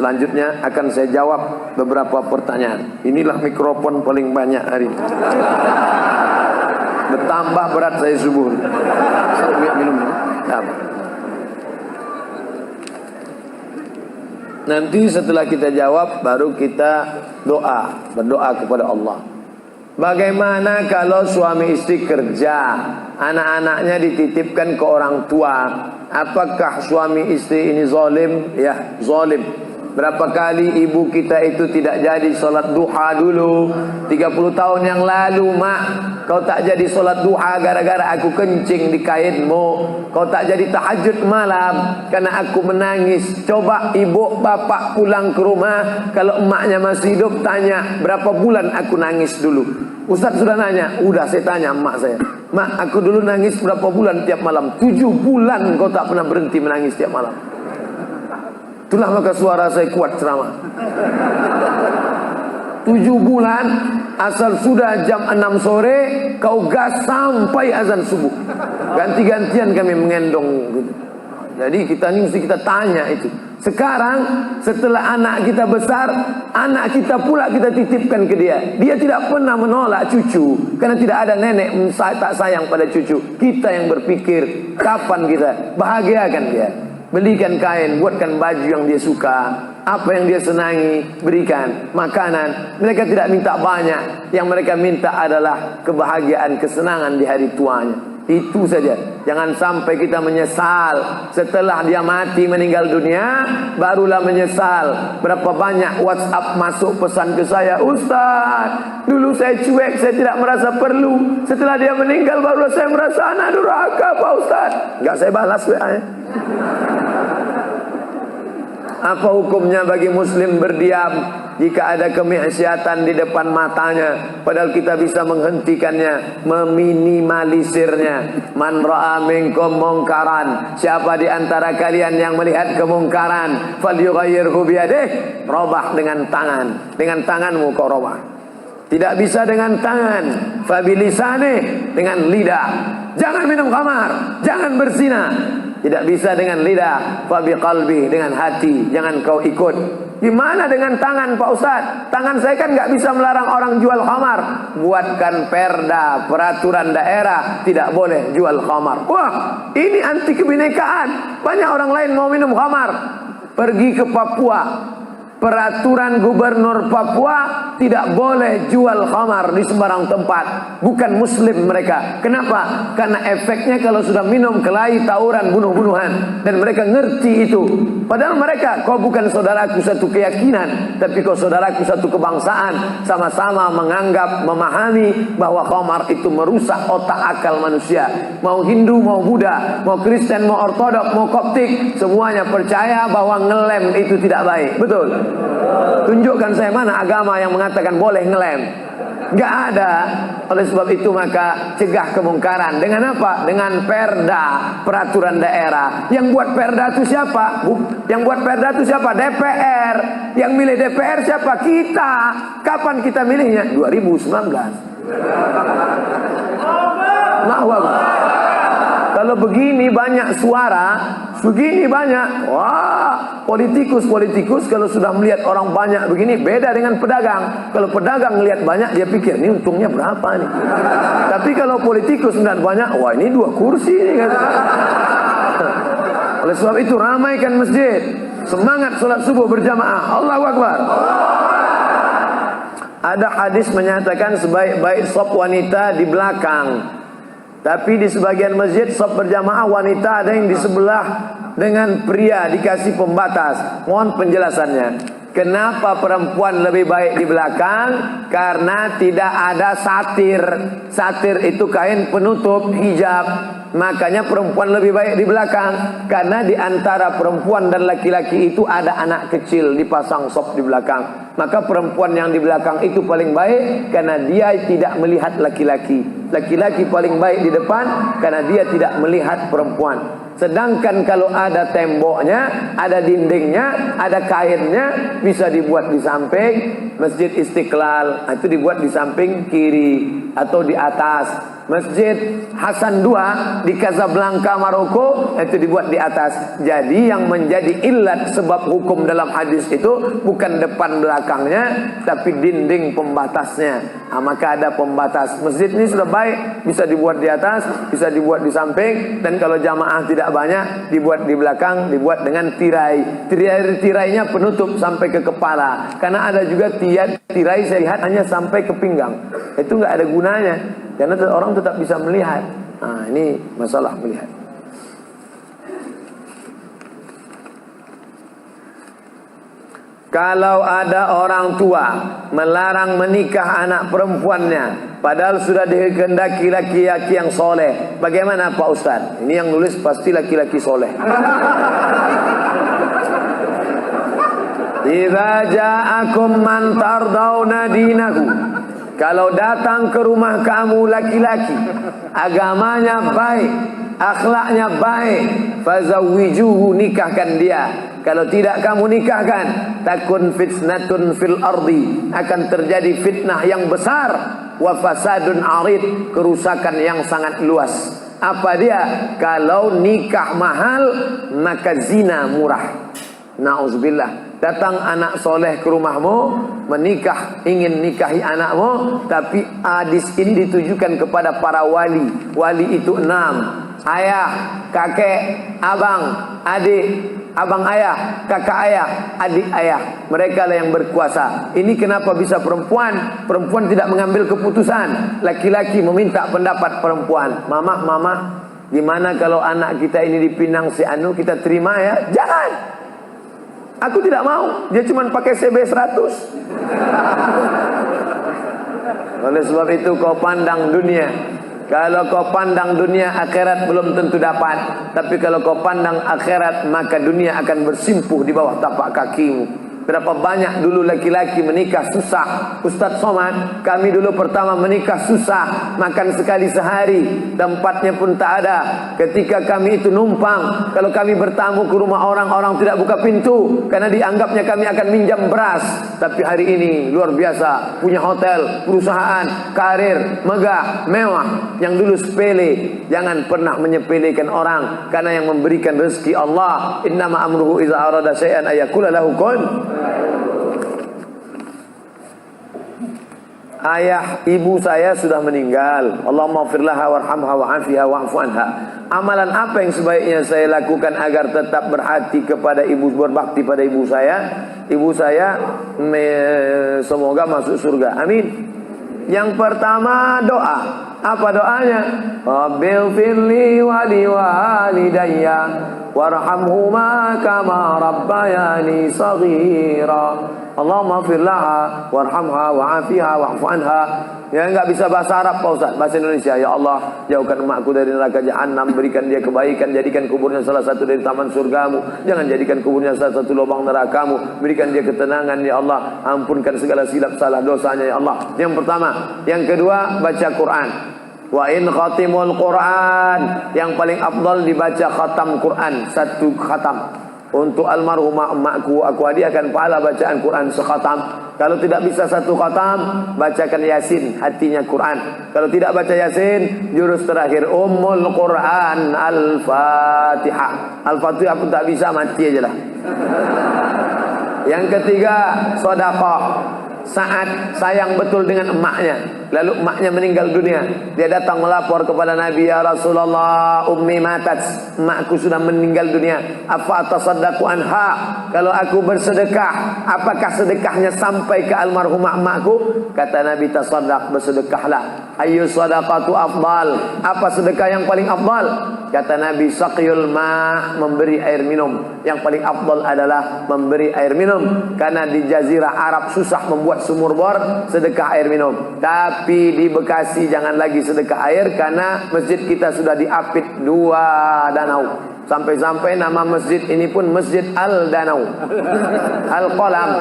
Selanjutnya akan saya jawab beberapa pertanyaan. Inilah mikrofon paling banyak hari ini. Bertambah berat saya subuh. Minum. Nanti setelah kita jawab, baru kita berdoa kepada Allah. Bagaimana kalau suami istri kerja, anak-anaknya dititipkan ke orang tua? Apakah suami istri ini zalim? Ya, zalim. Berapa kali ibu kita itu tidak jadi solat duha dulu? 30 tahun yang lalu, mak, kau tak jadi solat duha gara-gara aku kencing di kainmu. Kau tak jadi tahajud malam karena aku menangis. Coba ibu bapak pulang ke rumah, kalau emaknya masih hidup, tanya berapa bulan aku nangis dulu. Ustaz sudah nanya, udah saya tanya emak saya. Mak, aku dulu nangis berapa bulan tiap malam? 7 bulan kau tak pernah berhenti menangis tiap malam. Itulah maka suara saya kuat ceramah. 7 bulan, asal sudah jam 6 sore, kau gas sampai azan subuh. Ganti-gantian kami mengendong gitu. Jadi kita ini mesti kita tanya itu. Sekarang setelah anak kita besar, anak kita pula kita titipkan ke dia. Dia tidak pernah menolak cucu, karena tidak ada nenek tak sayang pada cucu. Kita yang berpikir kapan kita bahagiakan dia. Belikan kain, buatkan baju yang dia suka, apa yang dia senangi, berikan makanan. Mereka tidak minta banyak, yang mereka minta adalah kebahagiaan, kesenangan di hari tuanya. Itu saja. Jangan sampai kita menyesal setelah dia mati meninggal dunia, barulah menyesal. Berapa banyak WhatsApp masuk pesan ke saya, Ustaz, dulu saya cuek, saya tidak merasa perlu. Setelah dia meninggal barulah saya merasa anak durhaka, Pak Ustaz. Enggak saya balas WA-nya. Apa hukumnya bagi muslim berdiam jika ada kemaksiatan di depan matanya, padahal kita bisa menghentikannya, meminimalisirnya? Man ra'a minkum mungkaran, siapa di antara kalian yang melihat kemungkaran, falyughayyirhu biyadihi, robah dengan tangan. Dengan tanganmu kau robah. Tidak bisa dengan tangan, fabilisani, dengan lidah. Jangan minum khamar, jangan berzina. Tidak bisa dengan lidah, fabiqalbi, dengan hati. Jangan kau ikut. Gimana dengan tangan, Pak Ustaz? Tangan saya kan nggak bisa melarang orang jual khamar. Buatkan perda, peraturan daerah, tidak boleh jual khamar. Wah, ini anti kebinekaan. Banyak orang lain mau minum khamar. Pergi ke Papua, peraturan gubernur Papua, tidak boleh jual khamar di sembarang tempat. Bukan muslim mereka. Kenapa? Karena efeknya kalau sudah minum kelahi, tawuran, bunuh-bunuhan. Dan mereka ngerti itu. Padahal mereka, kau bukan saudaraku satu keyakinan, tapi kau saudaraku satu kebangsaan. Sama-sama menganggap, memahami bahwa khamar itu merusak otak akal manusia. Mau Hindu, mau Buddha, mau Kristen, mau Ortodok, mau Koptik, semuanya percaya bahwa ngelem itu tidak baik. Betul? Tunjukkan saya mana agama yang mengatakan boleh ngelem. Nggak ada. Oleh sebab itu maka cegah kemungkaran. Dengan apa? Dengan perda, peraturan daerah. Yang buat perda itu siapa? Yang buat perda itu siapa? DPR. Yang milih DPR siapa? Kita. Kapan kita milihnya? 2019. Kalau begini banyak suara, begini banyak. Wah, politikus kalau sudah melihat orang banyak begini, beda dengan pedagang. Kalau pedagang melihat banyak, dia pikir ini untungnya berapa nih. Tapi kalau politikus melihat banyak, wah ini 2 kursi nih. Oleh sebab itu ramaikan masjid, semangat sholat subuh berjamaah. Allahu Akbar. Ada hadis menyatakan sebaik-baik shop wanita di belakang. Tapi di sebagian masjid shop berjamaah wanita ada yang di sebelah dengan pria, dikasih pembatas. Mohon penjelasannya. Kenapa perempuan lebih baik di belakang? Karena tidak ada satir. Satir itu kain penutup hijab. Makanya perempuan lebih baik di belakang. Karena di antara perempuan dan laki-laki itu ada anak kecil dipasang shop di belakang. Maka perempuan yang di belakang itu paling baik karena dia tidak melihat laki-laki. Laki-laki paling baik di depan karena dia tidak melihat perempuan. Sedangkan kalau ada temboknya, ada dindingnya, ada kainnya, bisa dibuat di samping Masjid Istiqlal. Itu dibuat di samping kiri atau di atas. Masjid Hasan II di Casablanca, Maroko, itu dibuat di atas. Jadi yang menjadi ilat sebab hukum dalam hadis itu bukan depan belakangnya, tapi dinding pembatasnya. Maka ada pembatas. Masjid ini sudah baik, bisa dibuat di atas, bisa dibuat di samping, dan kalau jamaah tidak banyak, dibuat di belakang, dibuat dengan tirai. Tirainya penutup sampai ke kepala. Karena ada juga tirai saya lihat hanya sampai ke pinggang. Itu nggak ada gunanya. Karena orang tetap bisa melihat. Nah, ini masalah melihat. Kalau ada orang tua melarang menikah anak perempuannya, padahal sudah dikehendaki laki-laki yang soleh, bagaimana Pak Ustaz? Ini yang nulis pasti laki-laki soleh. Idza ja'akum man tardawna dinahu. Kalau datang ke rumah kamu laki-laki, agamanya baik, akhlaknya baik, fazawwijuhu, nikahkan dia. Kalau tidak kamu nikahkan, takun fitnatun fil ardi, akan terjadi fitnah yang besar, wa fasadun arid, kerusakan yang sangat luas. Apa dia? Kalau nikah mahal, maka zina murah. Nauzubillah. Datang anak soleh ke rumahmu, menikah, ingin nikahi anakmu, tapi hadis ini ditujukan kepada para wali. Wali itu 6: ayah, kakek, abang, adik, abang ayah, kakak ayah, adik ayah. Mereka lah yang berkuasa. Ini kenapa bisa perempuan? Perempuan tidak mengambil keputusan. Laki-laki meminta pendapat perempuan. Mama, gimana kalau anak kita ini dipinang si Anu, kita terima ya? Jangan. Aku tidak mau, dia cuma pakai CB 100. Oleh sebab itu kau pandang dunia. Kalau kau pandang dunia, akhirat belum tentu dapat. Tapi kalau kau pandang akhirat, maka dunia akan bersimpuh di bawah tapak kakimu. Berapa banyak dulu laki-laki menikah susah. Ustaz Somad, kami dulu pertama menikah susah, makan sekali sehari, tempatnya pun tak ada. Ketika kami itu numpang, kalau kami bertamu ke rumah orang, orang tidak buka pintu karena dianggapnya kami akan minjam beras. Tapi hari ini luar biasa, punya hotel, perusahaan, karir, megah, mewah. Yang dulu sepele. Jangan pernah menyepelekan orang, karena yang memberikan rezeki Allah. Innama amruhu iza arada syai'an ayakula lahu kun. Ayah ibu saya sudah meninggal. Allahumma firlaha warhamha wa'afiha wa'fu anha. Amalan apa yang sebaiknya saya lakukan agar tetap berhati kepada ibu, berbakti pada ibu saya? Ibu saya semoga masuk surga. Amin. Yang pertama doa. Apa doanya? Rabbil firli wa liwalidayya warhamhuma kama rabbayani saghira. Allahumma firlaha warhamha wa'afiha wa'fu anha. Yang enggak bisa bahasa Arab Pak Ustaz, bahasa Indonesia. Ya Allah, jauhkan emakku dari neraka jahanam, berikan dia kebaikan, jadikan kuburnya salah satu dari taman surgamu, jangan jadikan kuburnya salah satu lubang nerakamu, berikan dia ketenangan ya Allah, ampunkan segala silap salah dosanya ya Allah. Yang pertama. Yang kedua, baca Quran. Wa in khatimul Quran, yang paling afdal dibaca khatam Quran, satu khatam. Untuk almarhumah emakku, aku hadiahkan pahala bacaan Quran sekhatam. Kalau tidak bisa satu khatam, bacakan Yasin, hatinya Quran. Kalau tidak baca Yasin, jurus terakhir Ummul Quran Al-Fatihah. Al-Fatihah pun tak bisa, mati aja lah. Yang ketiga, sedekah. Saat sayang betul dengan emaknya, lalu emaknya meninggal dunia, dia datang melapor kepada Nabi, ya Rasulullah, ummi matat, emakku sudah meninggal dunia, apa atasaddaqu anha, kalau aku bersedekah, apakah sedekahnya sampai ke almarhumah emakku? Kata Nabi, tasaddaq, bersedekahlah. Ayu sadaqatu afdal, apa sedekah yang paling afdal? Kata Nabi, saqyul ma', memberi air minum. Yang paling afdal adalah memberi air minum, karena di jazirah Arab susah membuat sumur bor, sedekah air minum. Tapi di Bekasi jangan lagi sedekah air, karena masjid kita sudah diapit 2 danau. Sampai-sampai nama masjid ini pun Masjid Al-Danau, Al-Qalam.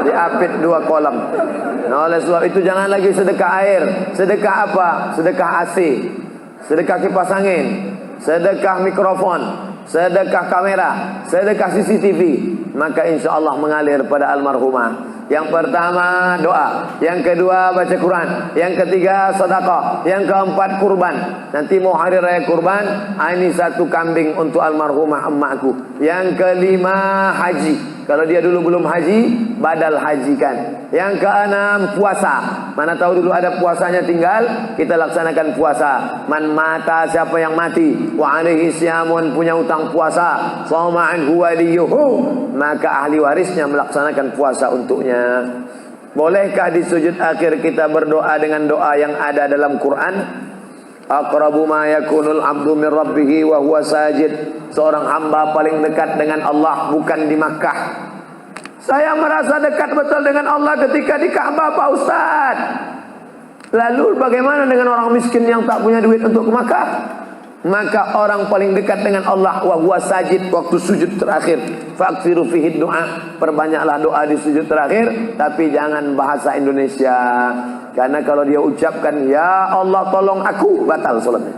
Diapit 2 kolam. Nah, oleh sebab itu jangan lagi sedekah air. Sedekah apa? Sedekah AC, sedekah kipas angin, sedekah mikrofon, sedekah kamera, sedekah CCTV. maka insya Allah mengalir pada almarhumah. Yang pertama doa, yang kedua baca Quran, yang ketiga sedekah, yang keempat kurban. Nanti mau hari raya kurban, ini satu kambing untuk almarhumah emakku. Yang kelima haji. Kalau dia dulu belum haji, badal hajikan. Yang keenam puasa. Mana tahu dulu ada puasanya tinggal, kita laksanakan puasa. Man mata, siapa yang mati, wa alaihi siyamun, punya utang puasa, shoma anhu waliyuhu, maka ahli warisnya melaksanakan puasa untuknya. Bolehkah di sujud akhir kita berdoa dengan doa yang ada dalam Quran? Aqrabu ma yakunul abdu min rabbih wa huwa sajid. Seorang hamba paling dekat dengan Allah bukan di Makkah. Saya merasa dekat betul dengan Allah ketika di Ka'bah, Pak Ustaz. Lalu bagaimana dengan orang miskin yang tak punya duit untuk ke Makkah? Maka orang paling dekat dengan Allah wa huwa sajid, waktu sujud terakhir. Fakthiru fihi doa, perbanyaklah doa di sujud terakhir, tapi jangan bahasa Indonesia. Karena kalau dia ucapkan ya Allah tolong aku, batal salatnya.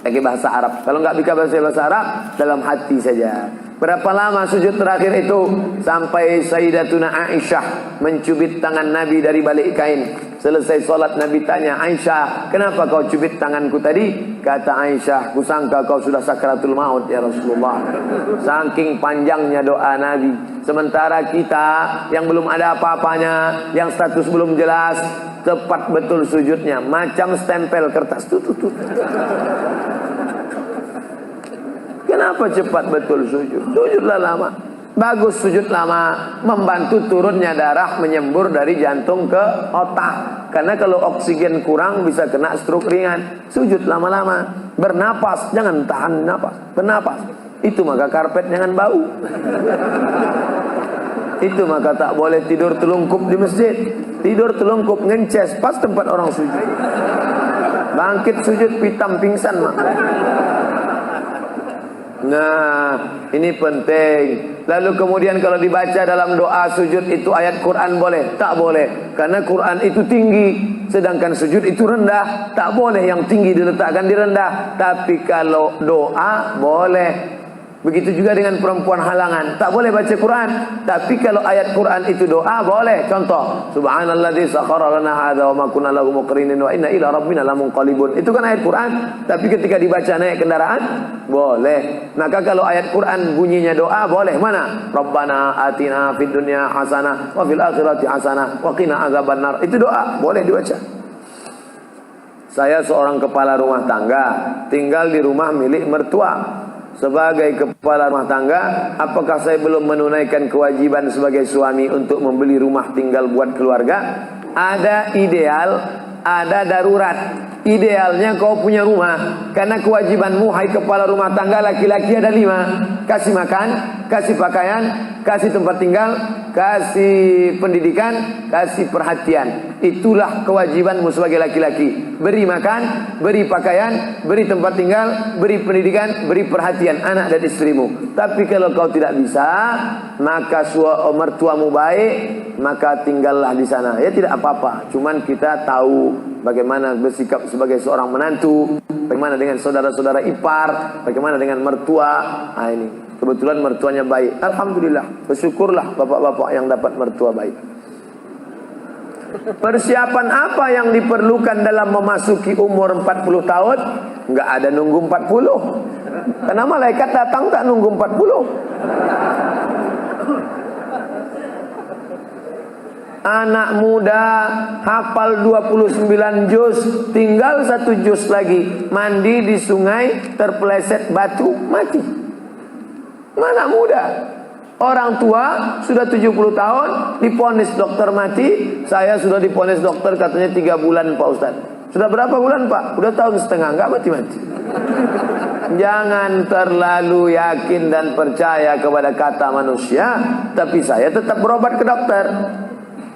Pakai bahasa Arab. Kalau nggak bisa bahasa Arab, dalam hati saja. Berapa lama sujud terakhir itu? Sampai Sayyidatuna Aisyah mencubit tangan Nabi dari balik kain. Selesai solat Nabi tanya, Aisyah, kenapa kau cubit tanganku tadi? Kata Aisyah, kusangka kau sudah sakratul maut ya Rasulullah. Saking panjangnya doa Nabi. Sementara kita yang belum ada apa-apanya, yang status belum jelas, tepat betul sujudnya, macam stempel kertas. Kenapa cepat betul sujud? Sujudlah lama. Bagus sujud lama, membantu turunnya darah menyembur dari jantung ke otak. Karena kalau oksigen kurang bisa kena stroke ringan. Sujud lama-lama, bernapas, jangan tahan napas, bernapas. Itu maka karpet jangan bau. Itu maka tak boleh tidur telungkup di masjid. Tidur telungkup ngences pas tempat orang sujud. Bangkit sujud pitam pingsan mak. Nah, ini penting. Lalu kemudian kalau dibaca dalam doa sujud itu ayat Quran boleh? Tak boleh. Karena Quran itu tinggi, sedangkan sujud itu rendah. Tak boleh yang tinggi diletakkan di rendah. Tapi kalau doa boleh. Begitu juga dengan perempuan halangan, tak boleh baca Quran. Tapi kalau ayat Quran itu doa boleh. Contoh, Subhanalladzi sakhkhara lana hadza wa ma kunna lahu muqrinin wa inna ila rabbina lamunqalibun. Itu kan ayat Quran, tapi ketika dibaca naik kendaraan boleh. Maka kalau ayat Quran bunyinya doa boleh. Mana? Rabbana atina fid dunya hasanah wa fil akhirati hasanah wa qina adzabannar. Itu doa, boleh dibaca. Saya seorang kepala rumah tangga, tinggal di rumah milik mertua. Sebagai kepala rumah tangga, apakah saya belum menunaikan kewajiban sebagai suami untuk membeli rumah tinggal buat keluarga? Ada ideal, ada darurat. Idealnya kau punya rumah, karena kewajibanmu hai kepala rumah tangga laki-laki ada 5. Kasih makan, kasih pakaian, kasih tempat tinggal, kasih pendidikan, kasih perhatian. Itulah kewajibanmu sebagai laki-laki. Beri makan, beri pakaian, beri tempat tinggal, beri pendidikan, beri perhatian anak dan istrimu. Tapi kalau kau tidak bisa, maka mertuamu baik, maka tinggallah di sana. Ya tidak apa-apa. Cuman kita tahu bagaimana bersikap sebagai seorang menantu, bagaimana dengan saudara-saudara ipar, bagaimana dengan mertua. Nah ini, kebetulan mertuanya baik. Alhamdulillah, bersyukurlah bapak-bapak yang dapat mertua baik. Persiapan apa yang diperlukan dalam memasuki umur 40 tahun? Enggak ada nunggu 40. Karena malaikat datang tak nunggu 40. Anak muda hafal 29 juz, tinggal 1 juz lagi. Mandi di sungai, terpeleset batu, mati. Mana muda? Orang tua sudah 70 tahun diponis dokter mati. Saya sudah diponis dokter katanya 3 bulan Pak Ustaz. Sudah berapa bulan Pak? Udah tahun setengah, enggak mati-mati. Jangan terlalu yakin dan percaya kepada kata manusia. Tapi saya tetap berobat ke dokter,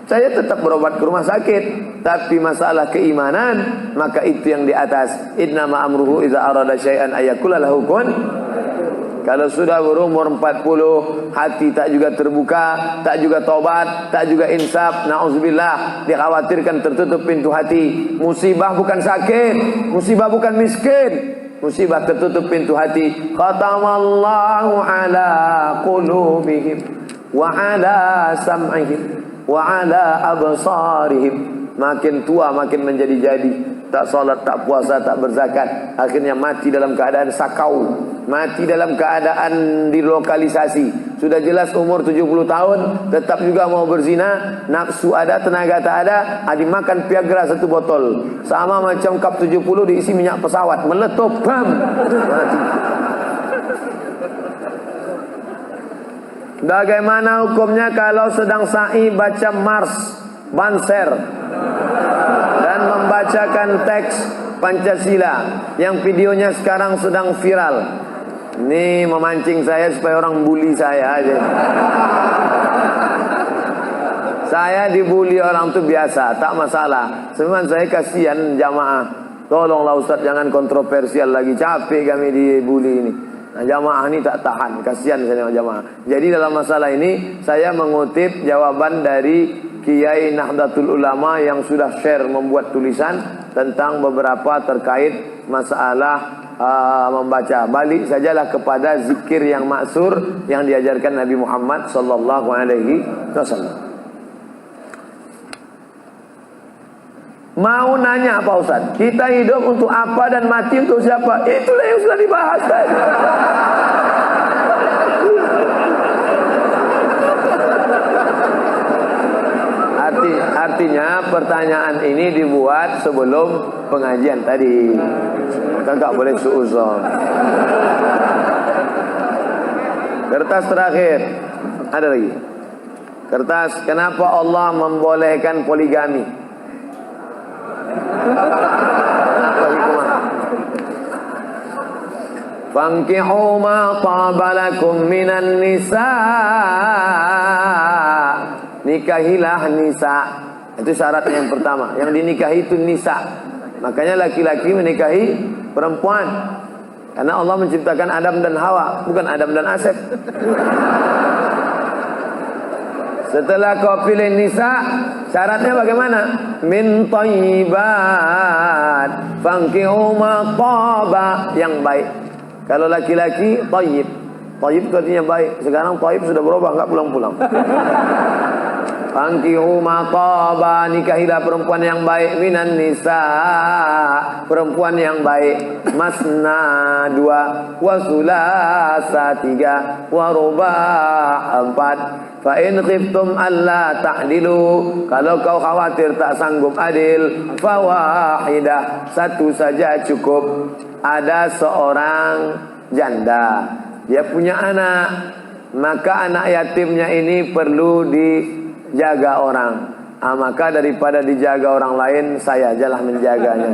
saya tetap berobat ke rumah sakit. Tapi masalah keimanan, maka itu yang di atas. Innama amruhu iza arada syai'an ayakula lahu kun. Kalau sudah berumur 40, hati tak juga terbuka, tak juga tobat, tak juga insaf, na'udzubillah, dikhawatirkan tertutup pintu hati. Musibah bukan sakit, musibah bukan miskin. Musibah tertutup pintu hati. Khatamallahu ala qulubihim wa ala sam'ihim wa ala absarihim. Makin tua makin menjadi-jadi. Tak salat, tak puasa, tak berzakat. Akhirnya mati dalam keadaan sakau. Mati dalam keadaan dilokalisasi. Sudah jelas umur 70 tahun, tetap juga mau berzina. Nafsu ada, tenaga tak ada. Dimakan Viagra 1 botol. Sama macam kap 70 diisi minyak pesawat. Meletup, bam. Mati. Bagaimana hukumnya kalau sedang sa'i baca Mars, Banser, dan membacakan teks Pancasila yang videonya sekarang sedang viral? Ini memancing saya supaya orang bully saya aja. Saya dibully orang itu biasa, tak masalah. Cuman saya kasihan jamaah. Tolonglah Ustaz, jangan kontroversial lagi. Capek kami dibully ini. Nah, jamaah ini tak tahan, kasihan saya dengan jamaah. Jadi dalam masalah ini saya mengutip jawaban dari Kiai Nahdlatul Ulama yang sudah share membuat tulisan tentang beberapa terkait masalah membaca. Balik sajalah kepada zikir yang maksur yang diajarkan Nabi Muhammad sallallahu alaihi wasallam. Mau nanya Pak Ustaz, kita hidup untuk apa dan mati untuk siapa? Itulah yang sudah dibahas tadi. Artinya pertanyaan ini dibuat sebelum pengajian tadi. Kakak boleh suuzon. Kertas terakhir. Ada lagi. Kertas, kenapa Allah membolehkan poligami? Apa hikmah? Fankihu ma tabalakum minan nisa. Nikahilah nisa. Itu syaratnya yang pertama. Yang dinikahi itu nisa. Makanya laki-laki menikahi perempuan. Karena Allah menciptakan Adam dan Hawa, bukan Adam dan Asep. Setelah kau pilih nisa, syaratnya bagaimana? Min thayyibat fankihu ma taba, yang baik. Kalau laki-laki thayyib. Thayyib itu artinya baik. Sekarang thayyib sudah berubah, enggak pulang-pulang. Fankihu ma taba, nikahilah perempuan yang baik, minan nisa, perempuan yang baik. Masna 2, wa sulasa 3, wa ruba' 4. Fa in khiftum alla ta'dilu, kalau kau khawatir tak sanggup adil, fa wahidah, satu saja cukup. Ada seorang janda, dia punya anak, maka anak yatimnya ini perlu dijaga orang. Maka daripada dijaga orang lain, saya ajalah menjaganya.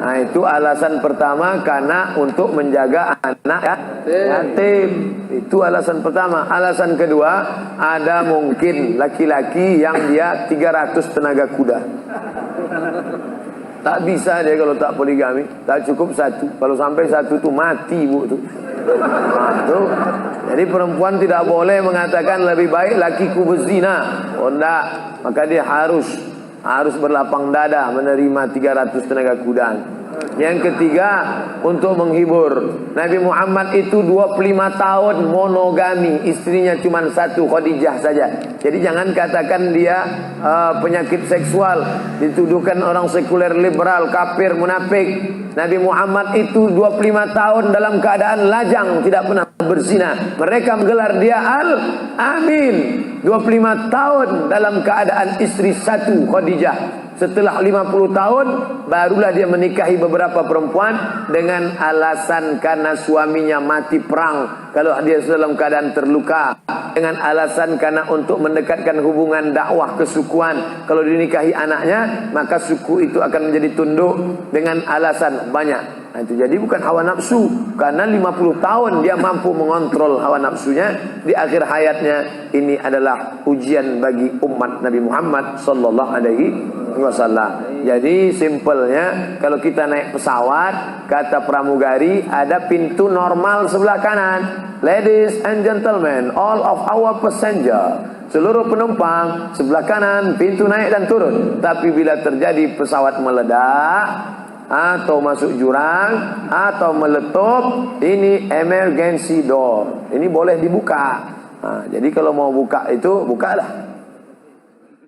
Nah, itu alasan pertama, karena untuk menjaga anak yatim. Itu alasan pertama. Alasan kedua, ada mungkin laki-laki yang dia 300 tenaga kuda. Tak bisa dia kalau tak poligami. Tak cukup satu. Kalau sampai satu tu mati bu tu. Tuh. Jadi perempuan tidak boleh mengatakan lebih baik lakiku berzina. Oh enggak. Maka dia harus berlapang dada menerima 300 tenaga kuda. Yang ketiga, untuk menghibur. Nabi Muhammad itu 25 tahun monogami, istrinya cuma satu, Khadijah saja. Jadi jangan katakan dia penyakit seksual, dituduhkan orang sekuler, liberal, kafir, munafik. Nabi Muhammad itu 25 tahun dalam keadaan lajang, tidak pernah berzina. Mereka menggelar dia Al-Amin. 25 tahun dalam keadaan istri satu, Khadijah. Setelah 50 tahun barulah dia menikahi beberapa perempuan dengan alasan karena suaminya mati perang. Kalau dia dalam keadaan terluka, dengan alasan karena untuk mendekatkan hubungan dakwah kesukuan. Kalau dinikahi anaknya, maka suku itu akan menjadi tunduk, dengan alasan banyak. Nah, itu jadi bukan hawa nafsu, karena 50 tahun dia mampu mengontrol hawa nafsunya. Di akhir hayatnya, ini adalah ujian bagi umat Nabi Muhammad sallallahu alaihi wasallam. Jadi simpelnya, kalau kita naik pesawat, kata pramugari, ada pintu normal sebelah kanan. Ladies and gentlemen, all of our passenger, seluruh penumpang, sebelah kanan pintu naik dan turun. Tapi bila terjadi pesawat meledak, atau masuk jurang atau meletup, ini emergency door. Ini boleh dibuka. Nah, jadi kalau mau buka itu bukalah.